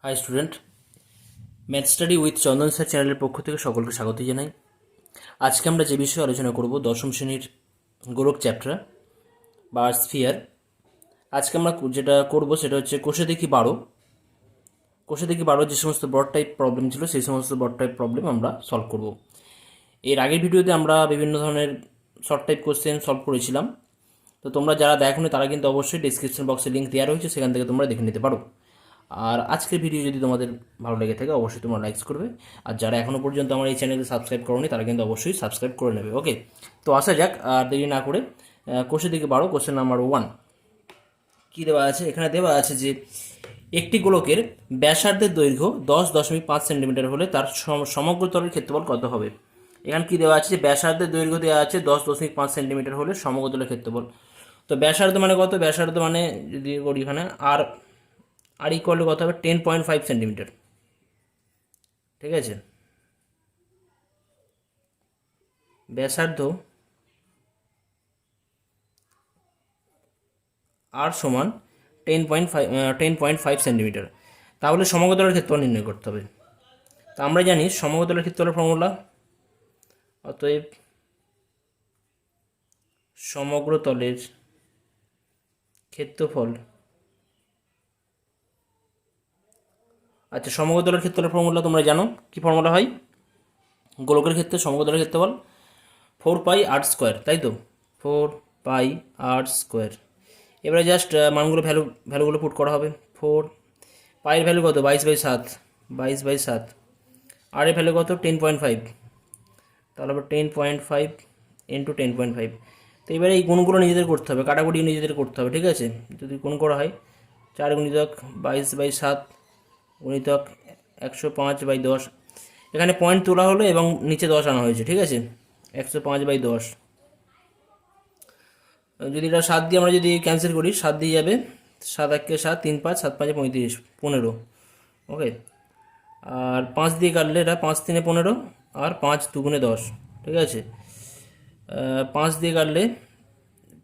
High student, math study with Chandan sir চ্যানেলের পক্ষ থেকে সকলকে স্বাগত জানাই। আজকে আমরা যে বিষয়ে আলোচনা করব দশম শ্রেণীর গোলক চ্যাপ্টার বা স্ফিয়ার। আজকে আমরা যেটা করব সেটা হচ্ছে কোষে দেখি 12 যে সমস্ত ব্রড টাইপ প্রবলেম ছিল সেই সমস্ত ব্রড টাইপ প্রবলেম আমরা সলভ করব। এর আগের ভিডিওতে আমরা বিভিন্ন ধরনের শর্ট টাইপ কোশ্চেন সলভ করেছিলাম, তো তোমরা যারা দেখোনি তারা কিন্তু অবশ্যই ডিসক্রিপশন বক্সে লিঙ্ক দেওয়া রয়েছে, সেখান থেকে তোমরা দেখে নিতে পারো। আর আজকের ভিডিও যদি তোমাদের ভালো লেগে থাকে অবশ্যই তোমরা লাইক করবে, আর যারা এখনও পর্যন্ত আমার এই চ্যানেলে সাবস্ক্রাইব করোনি তারা কিন্তু অবশ্যই সাবস্ক্রাইব করে নেবে। ওকে, তো আসা যাক আর দেরি না করে কোশ্চেন দিকে 12, কোশ্চেন নাম্বার 1 কী দেওয়া আছে। এখানে দেওয়া আছে যে একটি গোলকের ব্যাসার্ধের দৈর্ঘ্য 10.5 সেন্টিমিটার হলে তার সমগ্র তলের ক্ষেত্রফল কত হবে। এখানে কি দেওয়া আছে যে ব্যাসার্ধের দৈর্ঘ্য দেওয়া আছে 10.5 সেন্টিমিটার হলে সমগ্র তলের ক্ষেত্রফল। তো ব্যাসার্ধ মানে কত? ব্যাসার্ধ মানে যদি করি এখানে আর ইকুয়াল টু কত হবে? 10.5 সেন্টিমিটার। ঠিক আছে, ব্যাসার্ধ আর সমান 10.5 সেন্টিমিটার। তাহলে সমগ্রতলের ক্ষেত্রফল নির্ণয় করতে হবে। তা আমরা জানি সমগ্রতলের ক্ষেত্রফলের ফর্মুলা, অতএব সমগ্রতলের ক্ষেত্রফল, আচ্ছা সমগ্রতলের ক্ষেত্রফলের ফর্মুলা তোমরা জানো কি ফর্মুলা হয়? গোলকের ক্ষেত্রে সমগ্রতলের ক্ষেত্রফল 4πr², তাই তো, 4πr²। এবারে জাস্ট মানগুলো ভ্যালুগুলো পুট করা হবে। 4 পাইয়ের ভ্যালু কত? 22/7, আর এর ভ্যালু কত? 10.5, তাহলে আবার 10.5 ইন্টু 10.5। তো এবারে এই গুণগুলো নিজেদের করতে হবে, কাটাকুটি নিজেদের করতে হবে। ঠিক আছে, যদি গুণ করা হয় 4 গুণিতক 22/7 গুণিতক 105/10, এখানে পয়েন্ট তোলা হলো এবং নিচে 10 আনা হয়েছে। ঠিক আছে, 105/10, যদি এটা 7 দিয়ে আমরা যদি ক্যান্সেল করি 7 দিয়ে যাবে, 7 1 7, 3 5, 7 5 35, 15। ওকে, আর 5 দিয়ে কাটলে এটা 5 3 15, আর 5 2 10। ঠিক আছে, 5 দিয়ে কাটলে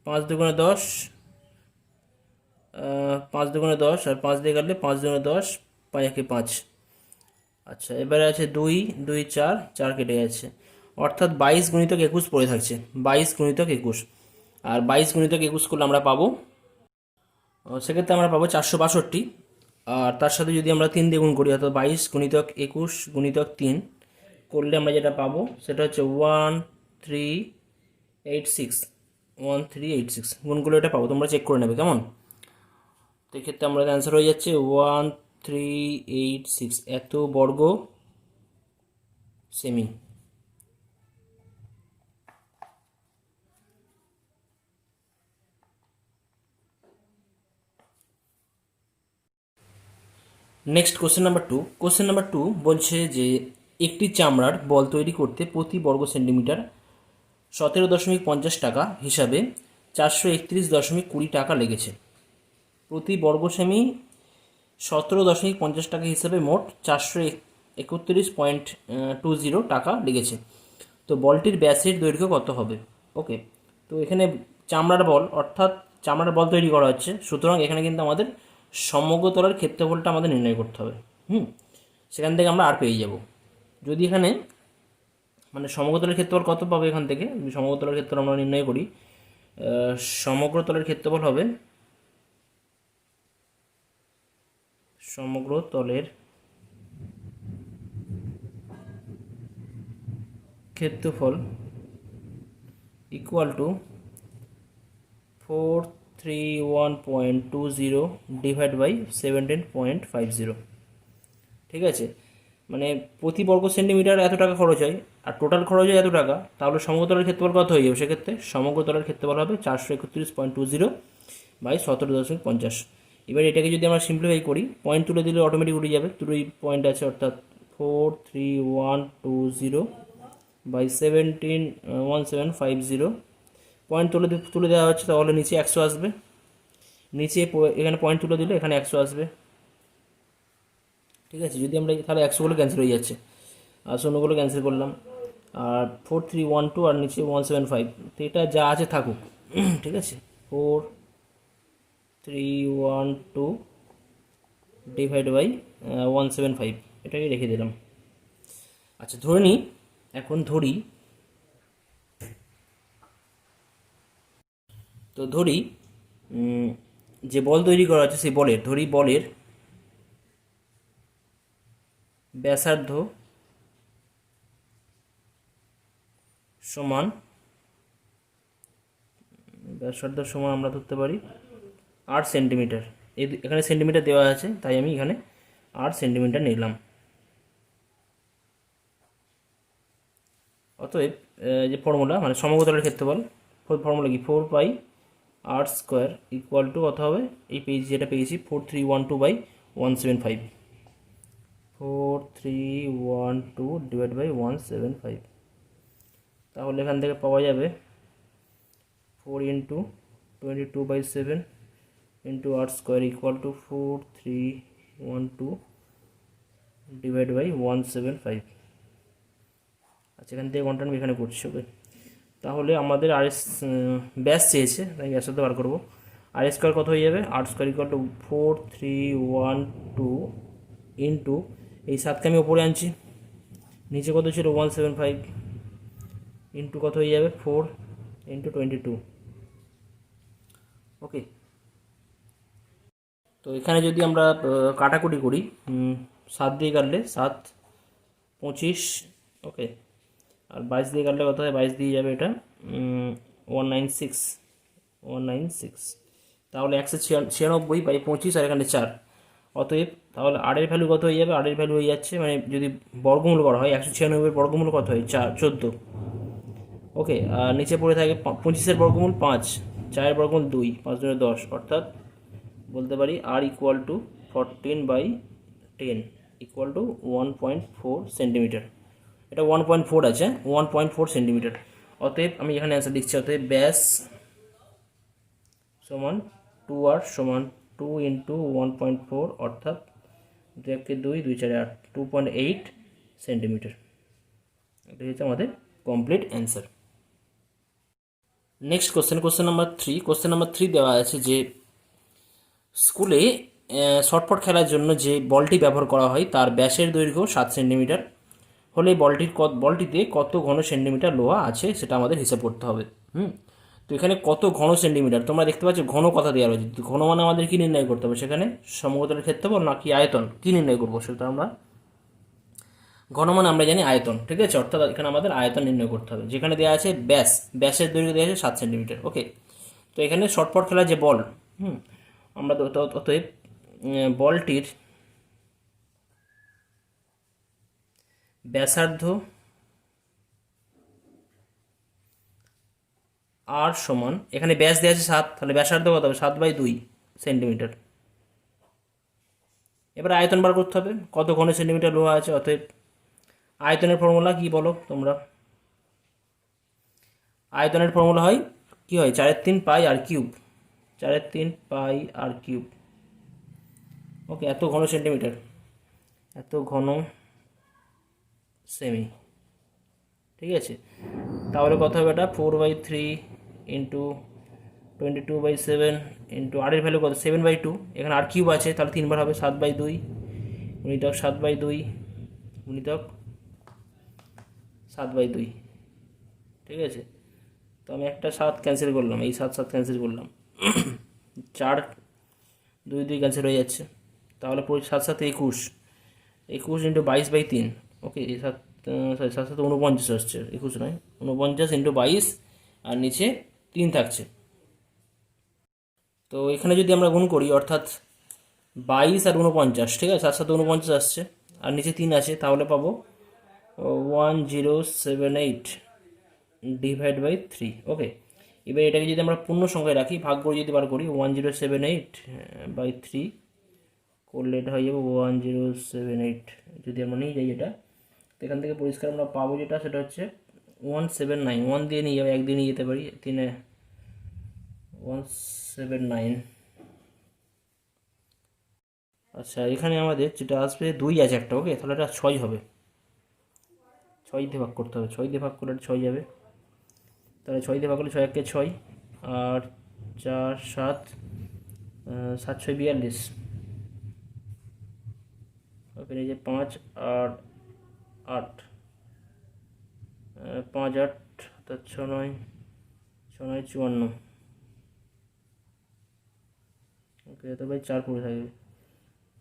5 2 10, 5 2 10, আর 5 দিয়ে কাটলে 5 2 10, 5 1 5। আচ্ছা, এবারে আছে 2 2 4, 4 কেটে যাচ্ছে, অর্থাৎ 22 গুণিতক 21 পড়ে থাকছে। 22 গুণিতক 21, আর 22 গুণিতক 21 করলে আমরা পাবো, সেক্ষেত্রে আমরা পাবো 462। আর তার সাথে যদি আমরা 3 দিয়ে গুণ করি, অর্থাৎ 22 গুণিতক 21 গুণিতক 3 করলে আমরা যেটা পাবো সেটা হচ্ছে 1386। গুণগুলো এটা পাবো, তোমরা চেক করে নেবে কেমন। তো এক্ষেত্রে আমরা অ্যান্সার হয়ে যাচ্ছে 1386, এত বর্গ semi. Next question number 2। Question number 2 বলছে যে একটি চামড়ার বল তৈরি করতে প্রতি বর্গ সেন্টিমিটার 17.50 টাকা হিসাবে 431.20 টাকা লেগেছে। প্রতি বর্গ সেমি 17.50 টাকা হিসাবে মোট 431.20 টাকা লেগেছে। তো বলটির ব্যাসের দৈর্ঘ্য কত হবে? ওকে, তো এখানে চামড়ার বল, অর্থাৎ চামড়ার বল তৈরি করা হচ্ছে, সুতরাং এখানে কিন্তু আমাদের সমগ্র তলের ক্ষেত্রফলটা আমাদের নির্ণয় করতে হবে। সেখান থেকে আমরা আর পেয়ে যাব। যদি এখানে মানে সমগ্র তলের ক্ষেত্রফল কত পাবো, এখান থেকে সমগ্র তলের ক্ষেত্রফল আমরা নির্ণয় করি, সমগ্র তলের ক্ষেত্রফল হবে, সমগ্র তলের ক্ষেত্রফল ইকুয়াল টু 431.20 ডিভাইড বাই 17.50। ঠিক আছে, মানে প্রতি বর্গ সেন্টিমিটার এত টাকা খরচ হয় আর টোটাল খরচ হয় এত টাকা, তাহলে সমগ্রতলের ক্ষেত্রফল কত হয়ে যাবে? সেক্ষেত্রে সমগ্রতলের ক্ষেত্রফল হবে 431.20 বাই 17.50। এবার এটাকে যদি আমরা সিম্পলিফাই করি, পয়েন্ট তুলে দিলে অটোমেটিক উঠে যাবে, দুটোই পয়েন্ট আছে, অর্থাৎ 43120 বাই 1750। পয়েন্ট তুলে দেওয়া হচ্ছে, তাহলে নিচে 100 আসবে, নিচে এখানে পয়েন্ট তুলে দিলে এখানে 100 আসবে। ঠিক আছে, যদি আমরা তাহলে 100গুলো ক্যান্সেল হয়ে যাচ্ছে, আর 0গুলো ক্যান্সেল করলাম, আর 4312 আর নিচে 175, তো এটা যা আছে থাকুক। ঠিক আছে, 4312 ডিভাইড বাই 175, এটাকে রেখে দিলাম। আচ্ছা ধরে নিই, এখন ধরি, তো ধরি যে বল তৈরি করা আছে সেই বলের, ধরি বলের ব্যাসার্ধ সমান, ব্যাসার্ধ সমান আমরা ধরতে পারি 8 সেন্টিমিটার। এখানে সেন্টিমিটার দেওয়া আছে, তাই আমি এখানে 8 সেন্টিমিটার নিলাম। অতএব যে ফর্মুলা মানে সমকোণের ক্ষেত্রফল, ফর্মুলা কি, 4 পাই আর স্কোয়ার ইকুয়াল টু কত হবে, এই পেয়েছি যেটা পেয়েছি 4312/175, 4312 ডিভাইড বাই 175। তাহলে এখান থেকে পাওয়া যাবে 4 into 22/7 into r square equal to 4312 divide by 175। আচ্ছা এখান থেকে ঘন্টা আমি এখানে করছি। ওকে, তাহলে আমাদের আর এস ব্যাস চেয়েছে, তাই ব্যাসার্ধ বার করবো। আর স্কোয়ার কত হয়ে যাবে, আর স্কোয়ার ইকুয়াল টু 4312 ইন্টু এই 7কে আমি ওপরে আনছি, নিচে কত ছিল 175, ইন্টু কত হয়ে যাবে 4 ইন্টু 22। ওকে, তো এখানে যদি আমরা কাটাকুটি করি, 7 দিয়ে কাটলে 7 25, ওকে, আর 22 দিয়ে কাটলে কত হয়, 22 দিয়ে যাবে এটা 196, তাহলে 196/25 আর এখানে 4। অতএব তাহলে আর এর ভ্যালু কত হয়ে যাবে, আর এর ভ্যালু হয়ে যাচ্ছে, মানে যদি বর্গমূল করা হয় 196 বর্গমূল কত হয়, 14। ওকে, আর নিচে পড়ে থাকে 25-এর বর্গমূল 5, 4-এর বর্গমূল 2, 5 × 10, অর্থাৎ বলতে পারি আর equal to 14/10 equal to 1.4 centimetre. এটা 1.4 আছে, 1.4 সেন্টিমিটার। অতএব আমি এখানে অ্যান্সার লিখছি, অতএব ব্যাস সমান 2r সমান 2 ইন্টু 1.4, অর্থাৎ 2 2 4 8, 2.8 সেন্টিমিটার। এটা হচ্ছে আমাদের complete answer. Next question number 3। Question number 3 দেওয়া আছে যে স্কুলে শটপট খেলার জন্য যে বলটি ব্যবহার করা হয় তার ব্যাসের দৈর্ঘ্য 7 সেন্টিমিটার হলে বলটিতে কত ঘন সেন্টিমিটার লোহা আছে সেটা আমাদের হিসাব করতে হবে। তো এখানে কত ঘন সেন্টিমিটার, তোমরা দেখতে পাচ্ছ ঘন কথা দেওয়া রয়েছে। ঘন মানে আমাদের কী নির্ণয় করতে হবে, সেখানে সমতলের ক্ষেত্রফল নাকি আয়তন, কী নির্ণয় করবো সেটা আমরা, ঘন মানে আমরা জানি আয়তন, ঠিক আছে, অর্থাৎ এখানে আমাদের আয়তন নির্ণয় করতে হবে। যেখানে দেওয়া আছে ব্যাসের দৈর্ঘ্য দেওয়া আছে 7 সেন্টিমিটার। ওকে, তো এখানে শটপট খেলার যে বল, আমরা অতএব বলটির ব্যাসার্ধ আর সমান, এখানে ব্যাস দেওয়া আছে 7, তাহলে ব্যাসার্ধ কত হবে, 7/2 সেন্টিমিটার। এবার আয়তন বার করতে হবে, কত ঘন সেন্টিমিটার লোহা আছে। অতএব আয়তনের ফর্মুলা কি বলো তোমরা, আয়তনের ফর্মুলা হয় কি হয়, 4/3 পাই আর কিউব, 4/3 পাই আর কিউব। ওকে, এত ঘন সেন্টিমিটার, এত ঘন সেমি, ঠিক আছে। তাহলে কত হবে, এটা 4/3 ইন্টু 22/7 ইন্টু আর এর ভ্যালু কত, 7/2, এখানে আর কিউব আছে তাহলে 3 বার হবে, 7/2 গুণিতক 7/2 গুণিতক 7/2, ঠিক আছে। তো আমি একটা 7 ক্যান্সেল করলাম, এই 7 ক্যান্সেল করলাম, 4 2 2 ক্যান্সেল হয়ে যাচ্ছে, তাহলে 7 21, 21 ইন্টু 22/3, ওকে, এই 7 49 আসছে, 21 নয় 49 ইন্টু 22, আর নিচে 3 থাকছে। তো এখানে যদি আমরা গুণ করি, অর্থাৎ 22 আর 49, ঠিক আছে, 7 49 আসছে, আর নিচে 3 আছে, তাহলে পাবো 1078 ডিভাইড বাই 3। ওকে, এবার এটাকে যদি আমরা পূর্ণ সংখ্যায় রাখি, ভাগ করে যদি বার করি, 1078/3 করলে এটা হয়ে যাবে 1078। যদি আমরা নিয়ে যাই এটা, তো এখান থেকে পরিষ্কার আমরা পাবো যেটা, সেটা হচ্ছে 179, 1 দিয়ে নিয়ে যাবে, 1 দিয়ে নিয়ে যেতে পারি, 3 179। আচ্ছা এখানে আমাদের যেটা আসবে 2 আছে একটা, ওকে, তাহলে এটা 6 হবে, 6 দিয়ে ভাগ করতে হবে, 6 দিয়ে ভাগ করলে 6 যাবে, তাহলে 6 দিয়ে ভাগ করলে 6 1 6, আর 4 7 7 6 42, ওপেন এই যে 5 আর 8, 5 8 অর্থাৎ 6 9, 6 9 54। ওকে, তো ভাই 4 পড়ে থাকবে,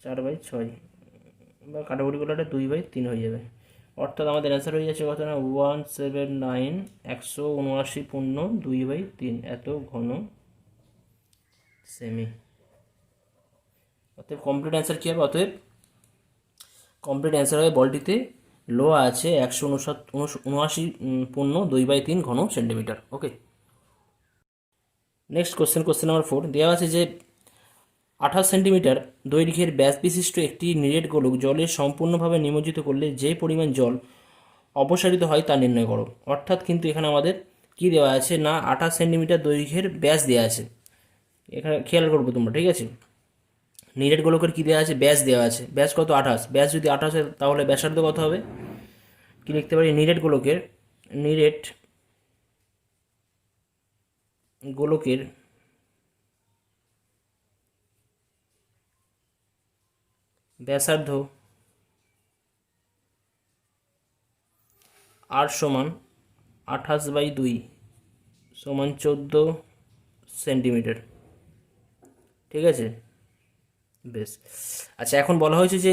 4/6 বা কাটাকুটি করলে একটা 2/3 হয়ে যাবে। অর্থাৎ আমাদের অ্যান্সার হয়ে যাচ্ছে কত না 179, 179 এত ঘন সেমি। অতএব কমপ্লিট অ্যান্সার কী হবে? অতএব কমপ্লিট অ্যান্সার হবে বলটিতে লোহা আছে 179.2/3 ঘন সেন্টিমিটার। ওকে, নেক্সট কোশ্চেন নাম্বার 4 দেওয়া আছে যে 28 সেন্টিমিটার দৈর্ঘ্যের ব্যাস বিশিষ্ট একটি নিরেট গোলক জলে সম্পূর্ণভাবে নিমজ্জিত করলে যে পরিমাণ জল অপসারিত হয় তা নির্ণয় করো। অর্থাৎ কিন্তু এখানে আমাদের কি দেওয়া আছে না 28 সেন্টিমিটার দৈর্ঘ্যের ব্যাস দেওয়া আছে। এখানে খেয়াল করবো তোমরা, ঠিক আছে? নিরেট গোলকের কী দেওয়া আছে? ব্যাস দেওয়া আছে। ব্যাস কত? 28। ব্যাস যদি 28 হয় তাহলে ব্যাসার্ধ কত হবে? কি লিখতে পারি? নিরেট গোলকের ব্যাসার্ধ আর সমান 28/2 সমান 14 সেন্টিমিটার। ঠিক আছে, বেশ। আচ্ছা, এখন বলা হয়েছে যে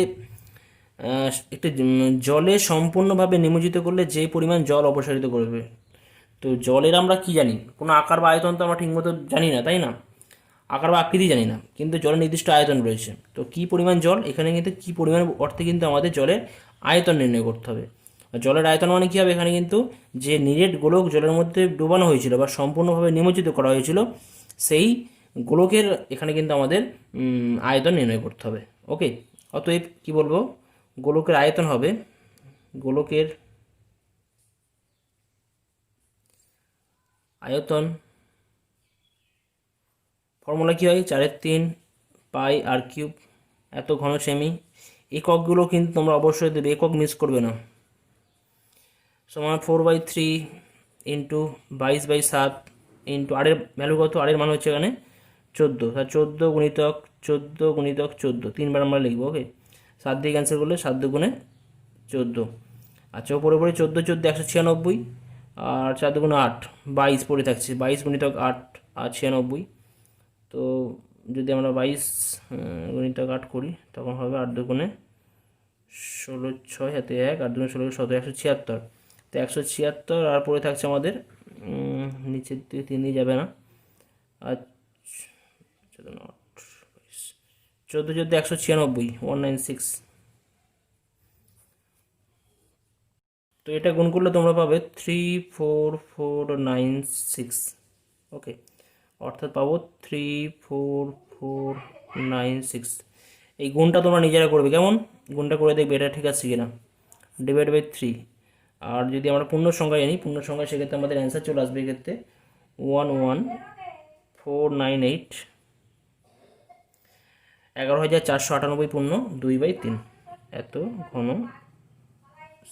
একটি জলে সম্পূর্ণভাবে নিমজ্জিত করলে যে পরিমাণ জল অপসারিত করবে। তো জলের আমরা কি জানি? কোনো আকার বা আয়তন তো আমরা ঠিকমতো জানি না, তাই না? আকার বা আকৃতি জানি না, কিন্তু জলের নির্দিষ্ট আয়তন রয়েছে। তো কী পরিমাণ জল, এখানে কিন্তু কী পরিমাণ অর্থে কিন্তু আমাদের জলের আয়তন নির্ণয় করতে হবে। জলের আয়তন মানে কী হবে? এখানে কিন্তু যে নিরেট গোলক জলের মধ্যে ডুবানো হয়েছিল বা সম্পূর্ণভাবে নিমজ্জিত করা হয়েছিল, সেই গোলকের এখানে কিন্তু আমাদের আয়তন নির্ণয় করতে হবে। ওকে, অতএব কী বলবো? গোলকের আয়তন হবে, গোলকের আয়তন ফর্মুলা কী হয়? 4/3 পাই আর কিউব এত ঘন সেমি। এককগুলো কিন্তু তোমরা অবশ্যই দেবে, একক মিস করবে না। সমান 4/3 ইন্টু 22/7 ইন্টু আরের ভ্যালু কত? আরের মান হচ্ছে এখানে 14, তা 14 গুণিতক 14 3বার আমরা লিখবো। ওকে, 7 দিয়ে ক্যান্সেল করলে 7 2 14। আচ্ছা, ওপরে 14 196 আর 4 2 8 22 পড়ে থাকছে, 22 গুণিতক 8 আর 96। তো যদি আমরা 22 গুণিতক 8 করি তখন হবে 8 2 16 6 হাতে 1 আর 2 16 17 176। তো 176 আর পড়ে থাকছে আমাদের নিচের দিকে 3 দিয়ে যাবে না, আর 14 196 196। তো এটা গুণ করলে তোমরা পাবে 34496। ওকে, অর্থাৎ পাবো 34496। এই গুণটা তোমরা নিজেরা করবে, কেমন? গুণটা করে দেখবে এটা ঠিক আছে কিনা। /3। আর যদি আমরা পূর্ণ সংখ্যা জানি, পূর্ণ সংখ্যা সেক্ষেত্রে আমাদের অ্যান্সার চলে আসবে এক্ষেত্রে 11498, 11,498 পূর্ণ 2/3 এত ঘন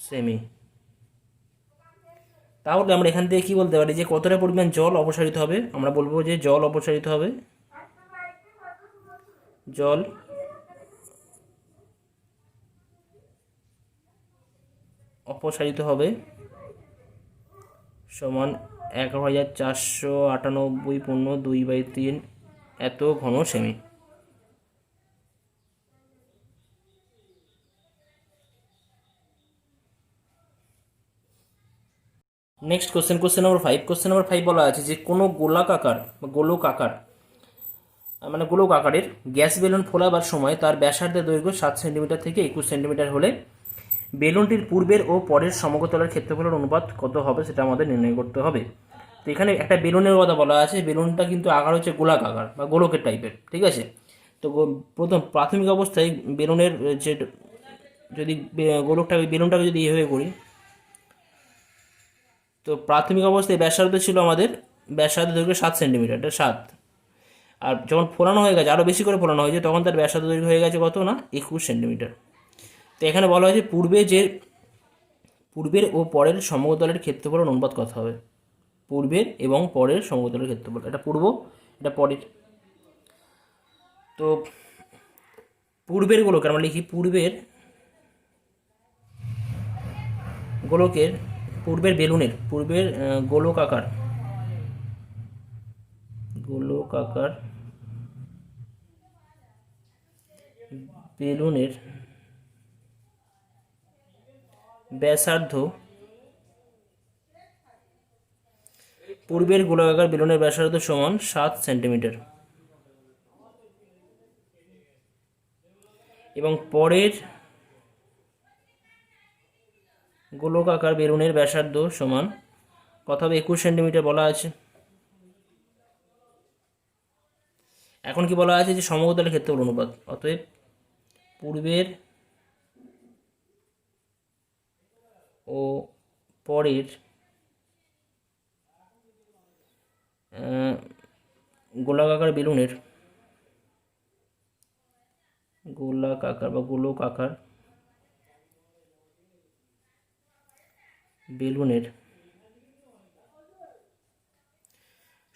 সেমি। তাহলে আমরা এখান থেকে কি বলতে পারি যে কতটা পরিমাণ জল অপসারিত হবে? আমরা বলবো যে জল অপসারিত হবে, জল অপসারিত হবে সমান 11,498 পূর্ণ 2/3 এত ঘন সেমি। নেক্সট কোশ্চেন নাম্বার 5 বলা আছে যে কোনো গোলক আকারের গ্যাস বেলুন ফোলাবার সময় তার ব্যাসার্ধের দৈর্ঘ্য 7 সেন্টিমিটার থেকে 21 সেন্টিমিটার হলে বেলুনটির পূর্বের ও পরের সমতলের ক্ষেত্রফলের অনুপাত কত হবে সেটা আমাদের নির্ণয় করতে হবে। তো এখানে একটা বেলুনের কথা বলা আছে, বেলুনটা কিন্তু আকার হচ্ছে গোলাক আকার বা গোলকের টাইপের, ঠিক আছে? তো প্রথম প্রাথমিক অবস্থায় বেলুনের যে যদি বেলুনটাকে যদি এভাবে করি, তো প্রাথমিক অবস্থায় ব্যাসার্ধ ছিল আমাদের, ব্যাসার্ধ দৈর্ঘ্য 7 সেন্টিমিটার, এটা 7। আর যখন ফোলানো হয়ে গেছে, আরও বেশি করে ফোলানো হয়েছে, তখন তার ব্যাসার্ধ দৈর্ঘ্য হয়ে গেছে কত না 21 সেন্টিমিটার। তো এখানে বলা হয়েছে পূর্বের ও পরের সমতলের ক্ষেত্রফলের অনুপাত কত হবে? পূর্বের এবং পরের সমতলের ক্ষেত্রফল, এটা পূর্ব, এটা পরের। তো পূর্বের গোলক আমরা লিখি, পূর্বের গোলকের পূর্বের গোলকাকার বেলুনের ব্যাসার্ধ সমান 7 সেন্টিমিটার এবং পরের গোলকাকার বেলুনের ব্যাসার্ধ সমান কত হবে 21 সেন্টিমিটার বলা আছে। এখন কি বলা আছে যে সমতলের ক্ষেত্রফল অনুপাত, অতএব পূর্বের ও পরের গোলাকার বেলুনের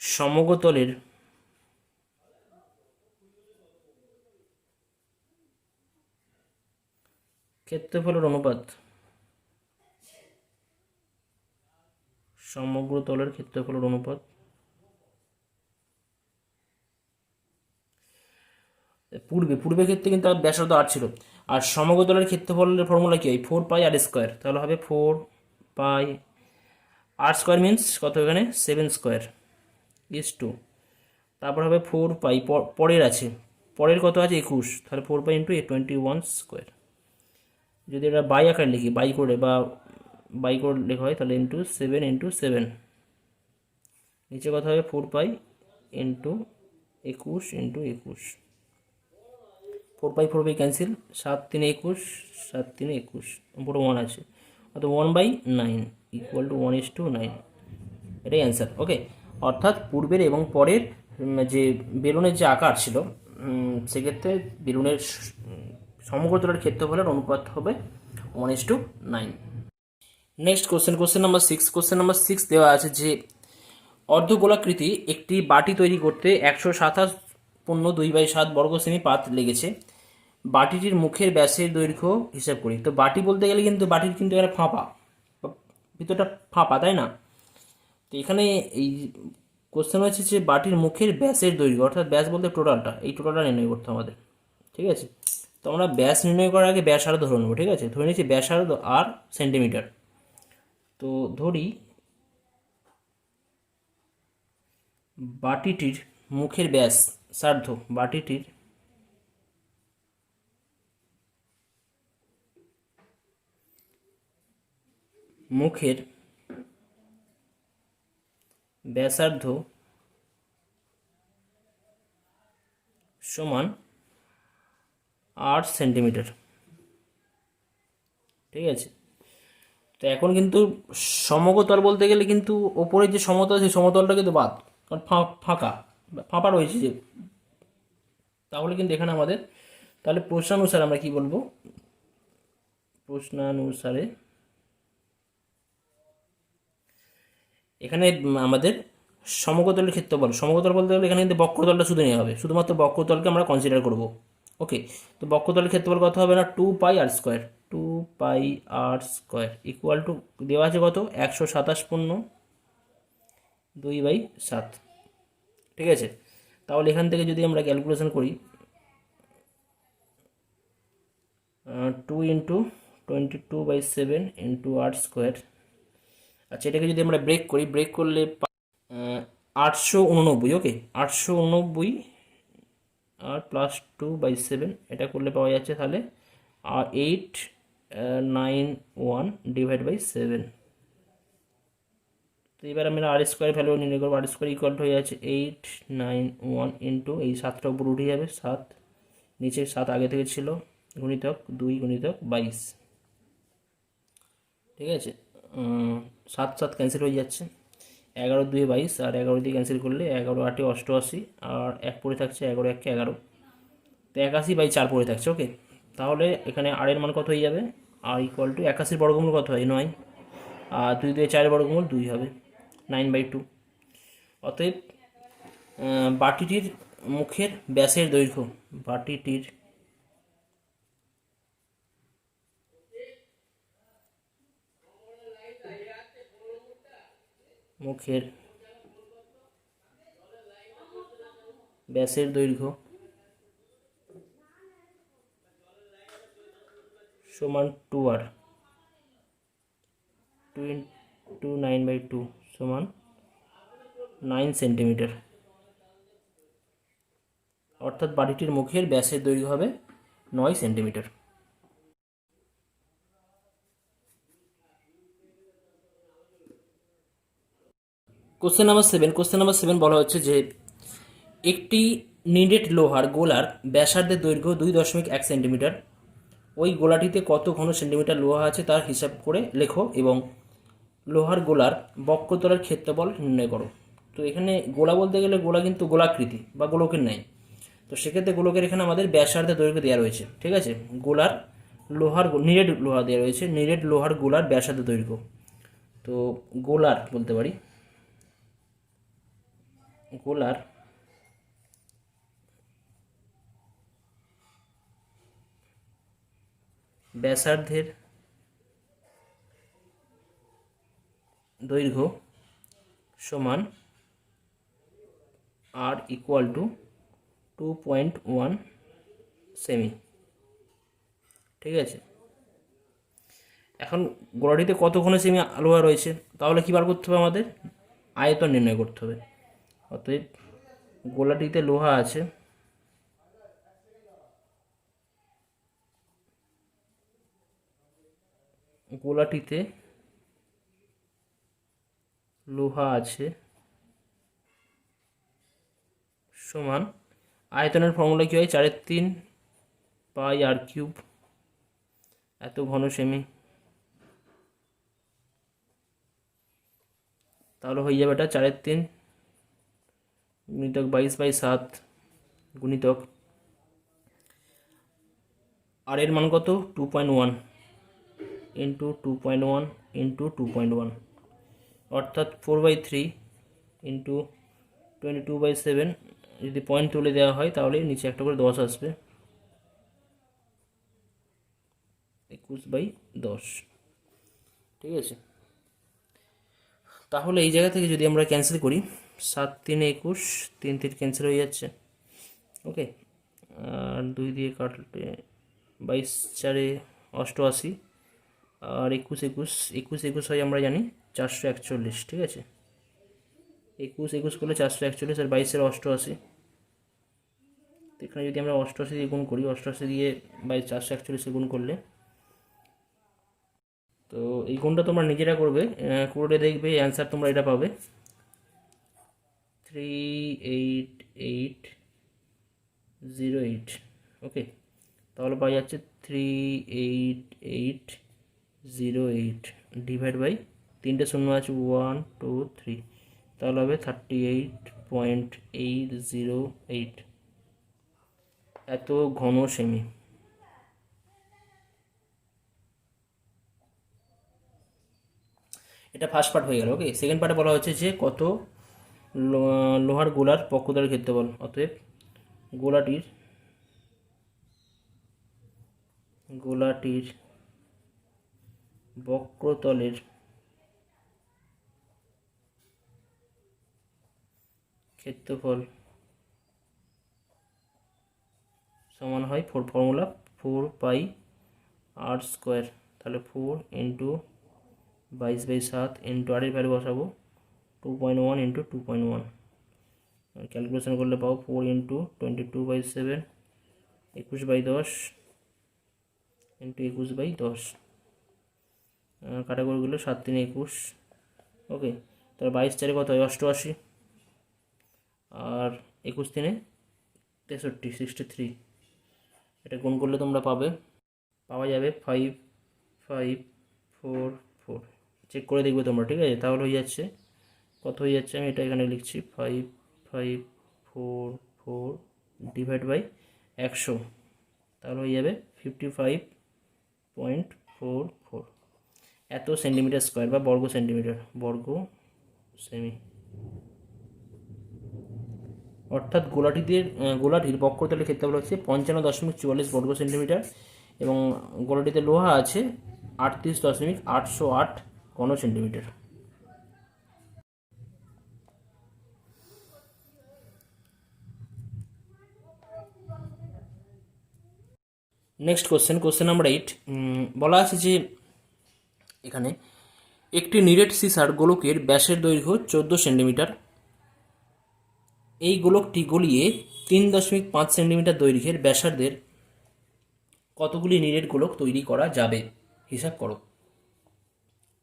সমতলের ক্ষেত্রফলের অনুপাত সমগ্র তলের ক্ষেত্রফলের অনুপাত পূর্বের ক্ষেত্রে কিন্তু ব্যাসার্ধ 8 ছিল, আর সমগ্র তলের ক্ষেত্রফলের ফর্মুলা কি হয় 4 পাই আর স্কোয়ার, তাহলে হবে 4 পাই আর স্কোয়ার মিনস কত এখানে 7 স্কোয়ার ইস টু, তারপর হবে 4 পাই পরের কত আছে 21, তাহলে 4 পাই ইন্টু 21 স্কোয়ার। যদি এটা বাই আকারে লিখি বাই করে লেখা হয় তাহলে ইন্টু 7 ইন্টু 7, নিচে কথা হবে 4 পাই ইন্টু 21 ইন্টু 21, 4 পাই ক্যান্সেল, 7 3 21, 7 3 21, পুরো 1 আছে, অর্থাৎ 1/9 ইকুয়াল টু 1:9, এটাই অ্যান্সার। ওকে, অর্থাৎ পূর্বের এবং পরের যে বেলুনের যে আকার ছিল সেক্ষেত্রে বেলুনের সমগ্র তলের ক্ষেত্রফলের অনুপাত হবে 1:9। নেক্সট কোশ্চেন নাম্বার 6 দেওয়া আছে যে অর্ধগোলাকৃতি একটি বাটি তৈরি করতে 127.2/7 বর্গ সেমি পাত লেগেছে, বাটিটির মুখের ব্যাসের দৈর্ঘ্য হিসাব করি। তো বাটি বলতে গেলে কিন্তু বাটির কিন্তু এখানে ফাঁপা, ভিতরটা ফাঁপা, তাই না? তো এখানে এই কোশ্চেন হচ্ছে যে বাটির মুখের ব্যাসের দৈর্ঘ্য, অর্থাৎ ব্যাস বলতে এই টোটালটা নির্ণয় করতে আমাদের, ঠিক আছে? তো আমরা ব্যাস নির্ণয় করার আগে ব্যাসার্ধ ধরে নেবো, ঠিক আছে? ধরে নিচ্ছি ব্যাসার্ধ আর সেন্টিমিটার। তো ধরি বাটিটির মুখের ব্যাসার্ধ, বাটিটির মুখের ব্যাসার্ধ সমান 8 সেন্টিমিটার, ঠিক আছে? তো এখন কিন্তু সমতল বলতে গেলে কিন্তু ওপরের যে সমতল সেই সমতলটা কিন্তু বাদ, কারণ ফাঁপা রয়েছে যে, তাহলে কিন্তু এখানে আমাদের তাহলে প্রশ্নানুসারে আমরা কি বলবো, প্রশ্নানুসারে এখানে আমাদের সমতলের সমতল বলতে গেলে এখানে কিন্তু বক্রতলটা শুধু নেওয়া হবে, শুধুমাত্র বক্রতলকে আমরা কনসিডার করব। ওকে, তো বক্রতলের ক্ষেত্রফল কত হবে না 2 পাই আর স্কোয়ার ইকুয়াল টু দেওয়া আছে কত 127.2/7, ঠিক আছে? তাহলে এখান থেকে যদি আমরা ক্যালকুলেশন করি 2 ইন্টু 22/7 ইন্টু আর স্কোয়ার, আচ্ছা এটাকে যদি আমরা ব্রেক করলে 889, ওকে 889 আর প্লাস 2/7, এটা করলে পাওয়া যাচ্ছে তাহলে 891 ডিভাইড/7। তো এবার আমরা আর স্কোয়ার ভ্যালু নির্ণয় করবো, আর স্কোয়ার ইকুয়াল হয়ে যাচ্ছে 891 ইন্টু এই 7টা উপর উঠে যাবে 7, নিচে 7 আগে থেকে ছিল, গুণিতক 2 গুণিতক 22, ঠিক আছে? 7 ক্যান্সেল হয়ে যাচ্ছে, 11 2 22 আর 11 দিয়ে ক্যান্সেল করলে 11 8 88 আর 1 পড়ে থাকছে, 11 1 11, তো 81/4 পড়ে থাকছে। ওকে, তাহলে এখানে আর এর মান কত হয়ে যাবে, আর ইকুয়াল টু 81 বর্গমূল কত হয় 9, আর 2 দিয়ে 4 বর্গমূল 2 হবে, 9/2। অতএব বাটিটির মুখের ব্যাসের দৈর্ঘ্য, বাটিটির মুখের ব্যাসের দৈর্ঘ্য সমান 2r, 2 × 9/2 সমান 9 সেন্টিমিটার। অর্থাৎ বাড়িটির মুখের ব্যাসের দৈর্ঘ্য হবে 9 সেন্টিমিটার। কোশ্চেন নাম্বার 7 বলা হচ্ছে যে একটি নিডেড লোহার গোলার ব্যাসার্ধের দৈর্ঘ্য 2.1 সেন্টিমিটার, ওই গোলাটিতে কত ঘন সেন্টিমিটার লোহা আছে তার হিসাব করে লেখো এবং লোহার গোলার বক্রতলের ক্ষেত্রফল নির্ণয় করো। তো এখানে গোলা বলতে গেলে গোলা কিন্তু গোলাকৃতি বা গোলকের নাই, তো সেক্ষেত্রে গোলকের এখানে আমাদের ব্যাসার্ধের দৈর্ঘ্য দেওয়া রয়েছে, ঠিক আছে। গোলার লোহার নিডেড লোহা দেওয়া রয়েছে, নিডেড লোহার গোলার ব্যাসার্ধ দৈর্ঘ্য, তো গোলার বলতে পারি গোলার ব্যাসার্ধের দৈর্ঘ্য সমান r = 2.1 সেমি, ঠিক আছে। এখন গোলাটিতে কত ঘন সেমি লোহা রয়েছে তাহলে কী বার করতে হবে, আমাদের আয়তন নির্ণয় করতে হবে। অতএব গোলাটিতে লোহা আছে, গোলাটিতে লোহা আছে সমান আয়তনের ফর্মুলা কী হয়, 4/3 πr3 এত ঘন সেমি, তাহলে হয়ে যাবে এটা 4/3 গুণিতক 22/7 গুণিতক আর এর মান কত 2.1 ইন্টু 2.1 ইন্টু 2.1 অর্থাৎ 4/3 ইন্টু 22/7, যদি পয়েন্ট তুলে দেওয়া হয় তাহলে নিচে একটা করে 10 আসবে, 21/10, ঠিক আছে। তাহলে এই জায়গা থেকে যদি আমরা ক্যান্সেল করি 7 × 3 = 21, 3 3 ক্যান্সেল হয়ে যাচ্ছে, ওকে। আর 2 দিয়ে কাটলে 22 4 88, আর 21 হয় আমরা জানি 441, ঠিক আছে। 21 করলে 441 আর 22 88, এখানে যদি আমরা 88 দিয়ে গুণ করি, 88 দিয়ে 441 গুণ করলে, তো এই গুণটা তোমরা নিজেরা করবে, করে দেখবে অ্যান্সার তোমরা এটা পাবে 38808, ওকে। তাহলে পাওয়া যাচ্ছে 38808 ডিভাইড বাই 3টে শূন্য আছে 1 2 3, তাহলে হবে 38.808 এত ঘন সেমি। এটা ফার্স্ট পার্ট হয়ে গেল, ওকে। সেকেন্ড পার্টে বলা হচ্ছে যে কত লোহার গোলার পক্ষতলের ক্ষেত্রফল, অতএব গোলাটির বক্রতলের ক্ষেত্রফল সমান হয় ফর্মুলা 4πr², তাহলে 4 ইন্টু 22/7 ইন্টু আর এর ভ্যালু বসাবো 2.1 ইন্টু 2.1, ক্যালকুলেশন করলে পাবো 4 ইন্টু 22/7 21/10 ইন্টু 21/10, কাটাকুটিগুলো 7 3 21, ওকে। তাহলে 22 4 কত হয় 88, আর 21 3 63 63, এটা গুণ করলে তোমরা পাওয়া যাবে 5544, চেক করে দেখবে তোমরা, ঠিক আছে। তাহলে হয়ে যাচ্ছে কত হয়ে যাচ্ছে, আমি এটা এখানে লিখছি 5544 ডিভাইড বাই 100, তাহলে হয়ে যাবে 55.44 এত সেন্টিমিটার স্কোয়ার বা বর্গ সেমি। অর্থাৎ গোলাটির বক্রতলের ক্ষেত্রফল হচ্ছে 55.44 বর্গ সেন্টিমিটার এবং গোলাটিতে লোহা আছে 38.808 ঘন সেন্টিমিটার। নেক্সট কোশ্চেন নাম্বার 8 বলা আছে যে এখানে একটি নিরেট সিসার গোলকের ব্যাসের দৈর্ঘ্য 14 সেন্টিমিটার। এই গোলকটি গলিয়ে 3.5 সেন্টিমিটার দৈর্ঘ্যের ব্যাসার্ধের কতগুলি নিরেট গোলক তৈরি করা যাবে, হিসাব করো।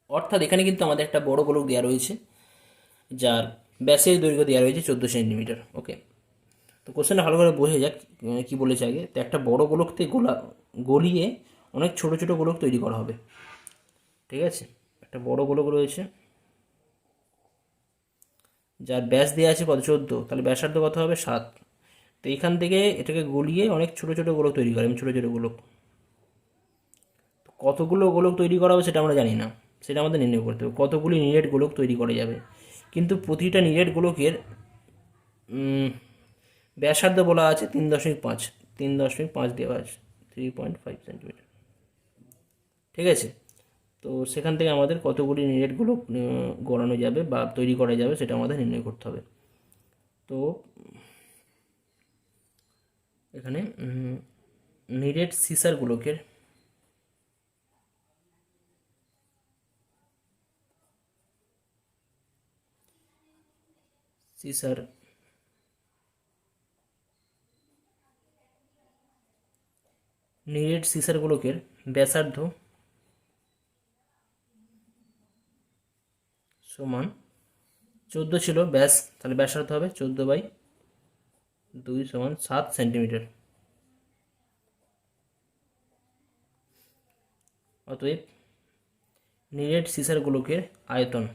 অর্থাৎ এখানে কিন্তু আমাদের একটা বড় গোলক দেওয়া রয়েছে যার ব্যাসের দৈর্ঘ্য দেওয়া রয়েছে 14 সেন্টিমিটার। ওকে, তো কোশ্চেনটা ভালো করে বোঝা যাক কি বলেছে আগে। তো একটা বড় গোলকতে গলিয়ে অনেক ছোট ছোট গোলক তৈরি করা হবে। ঠিক আছে, একটা বড় গোলক রয়েছে যার ব্যাস দেওয়া আছে কত, 14, তাহলে ব্যাসার্ধ কত হবে, 7। তো এইখান থেকে এটাকে গলিয়ে অনেক ছোট ছোট গোলক তৈরি করে, ছোট ছোট গোলক কতগুলো গোলক তৈরি করা হবে সেটা আমরা জানি না, সেটা আমাদের নির্ণয় করতে হবে কতগুলি নিরেট গোলক তৈরি করা যাবে। কিন্তু প্রতিটা নিরেট গোলকের ব্যাসার্ধ বলা আছে 3.5, 3.5 দেওয়া আছে, 3.5 সেন্টিমিটার। ঠিক আছে, তো সেখান থেকে আমাদের কতগুলি নিরেট গোলক গড়ানো যাবে বা তৈরি করা যাবে সেটা আমাদের নির্ণয় করতে হবে। তো এখানে নিরেট সিসার গোলকের সিসার গোলকের ব্যাসার্ধ সমান 14 ছিল ব্যাস, তাহলে ব্যাসার্ধ হবে 14/2 সমান 7 সেন্টিমিটার। অতএব নিরেট সিসার গোলকের আয়তন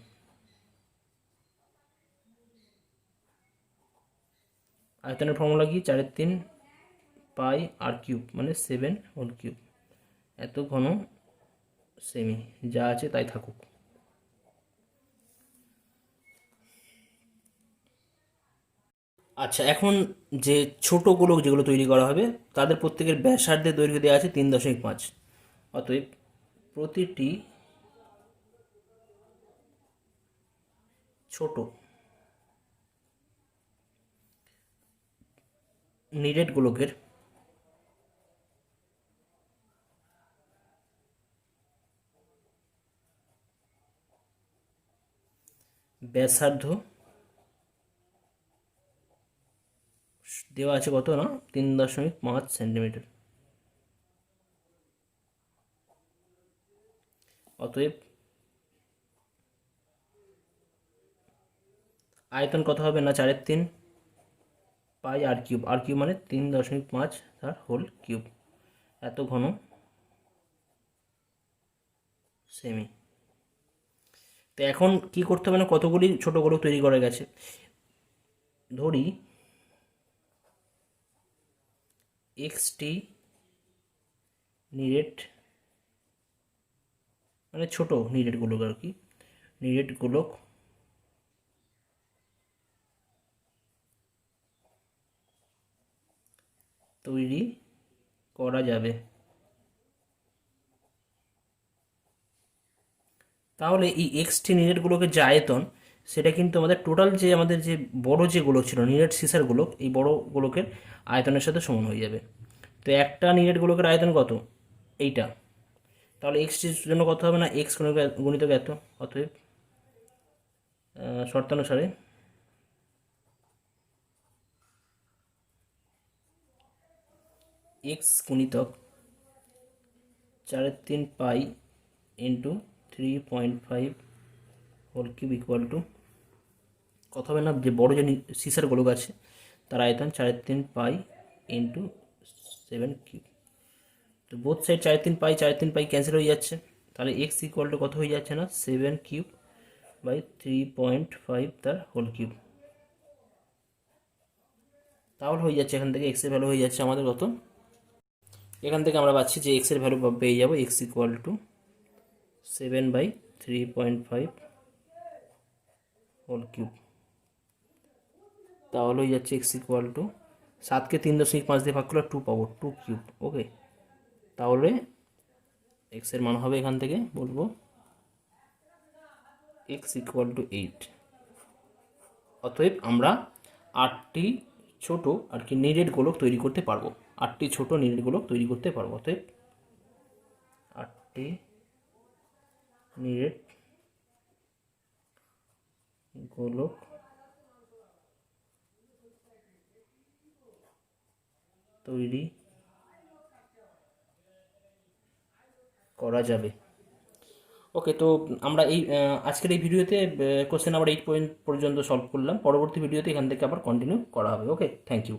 আয়তনের ফর্মুলা কি, 4/3 πr³ মানে 7 হোল কিউব। এত ঘন সেমি, যা আছে তাই থাকুক। আচ্ছা, এখন যে ছোট গোলক যেগুলো তৈরি করা হবে তাদের প্রত্যেকের ব্যাসার্ধের দৈর্ঘ্য দেওয়া আছে 3.5। অতএব প্রতিটি ছোট নিরেট গোলকের ব্যাসার্ধ দেওয়া আছে কত না, 3.5 সেন্টিমিটার। অতএব আয়তন কত হবে না, 4/3 πr³ r³ মানে 3.5 তার হোল কিউব, এত ঘন সেমি। তো এখন কি করতে হবে না, কতগুলি ছোট গোলক তৈরি করা গেছে। ধরি এক্সটি নিরেট মানে ছোট নিরেট গোলক আর কি, নিরেট গোলক তৈরি করা যাবে। তাহলে এই এক্সটি নিরেটগুলোকে যে আয়তন, সেটা কিন্তু আমাদের টোটাল যে আমাদের যে বড় যে গোলক ছিল নিরেট সিসার গোলক, এই বড় গোলকের আয়তনের সাথে সমান হয়ে যাবে। তো একটা নিরেট গোলকের আয়তন কত, এইটা, তাহলে এক্সটির জন্য কত হবে না, এক্স গুণিতক এত। অতএব শর্তানুসারে এক্স গুণিতক 4/3 into 3.5 whole cube equal to কত হবে না, যে বড় যে সিসার গোলক আছে তার আয়তন 4/3 ইন্টু 7 কিউব। তো বোথ সাইড 4/3 ক্যান্সেল হয়ে যাচ্ছে, তাহলে এক্স ইকুয়াল টু কত হয়ে যাচ্ছে না, 7³/3.5 তার হোল কিউব। তাহলে হয়ে যাচ্ছে এখান থেকে এক্সের ভ্যালু হয়ে যাচ্ছে আমাদের কত, এখান থেকে আমরা পাচ্ছি যে এক্সের ভ্যালু পেয়ে যাবো x equal to 7/3.5 whole cube. তাহলে হয়ে যাচ্ছে এক্স ইকুয়াল টু 7কে 3.5 দিয়ে ভাগ করলে 2 পাবো, 2³ ওকে। তাহলে এক্সের মান হবে এখান থেকে বলবো এক্স ইকুয়াল টু 8। অতএব আমরা 8টি ছোট আর কি নিরেট গোলক তৈরি করতে পারবো। 8টি ছোট নিরেট গোলক তৈরি করতে পারবো। অতএব 8টি নিরেট গোলক তৈরি করা যাবে। ওকে, তো আমরা এই আজকের এই ভিডিওতে কোশ্চেন নাম্বার 8 পর্যন্ত সলভ করলাম। পরবর্তী ভিডিওতে এখান থেকে আবার কন্টিনিউ করা হবে। ওকে, থ্যাংক ইউ।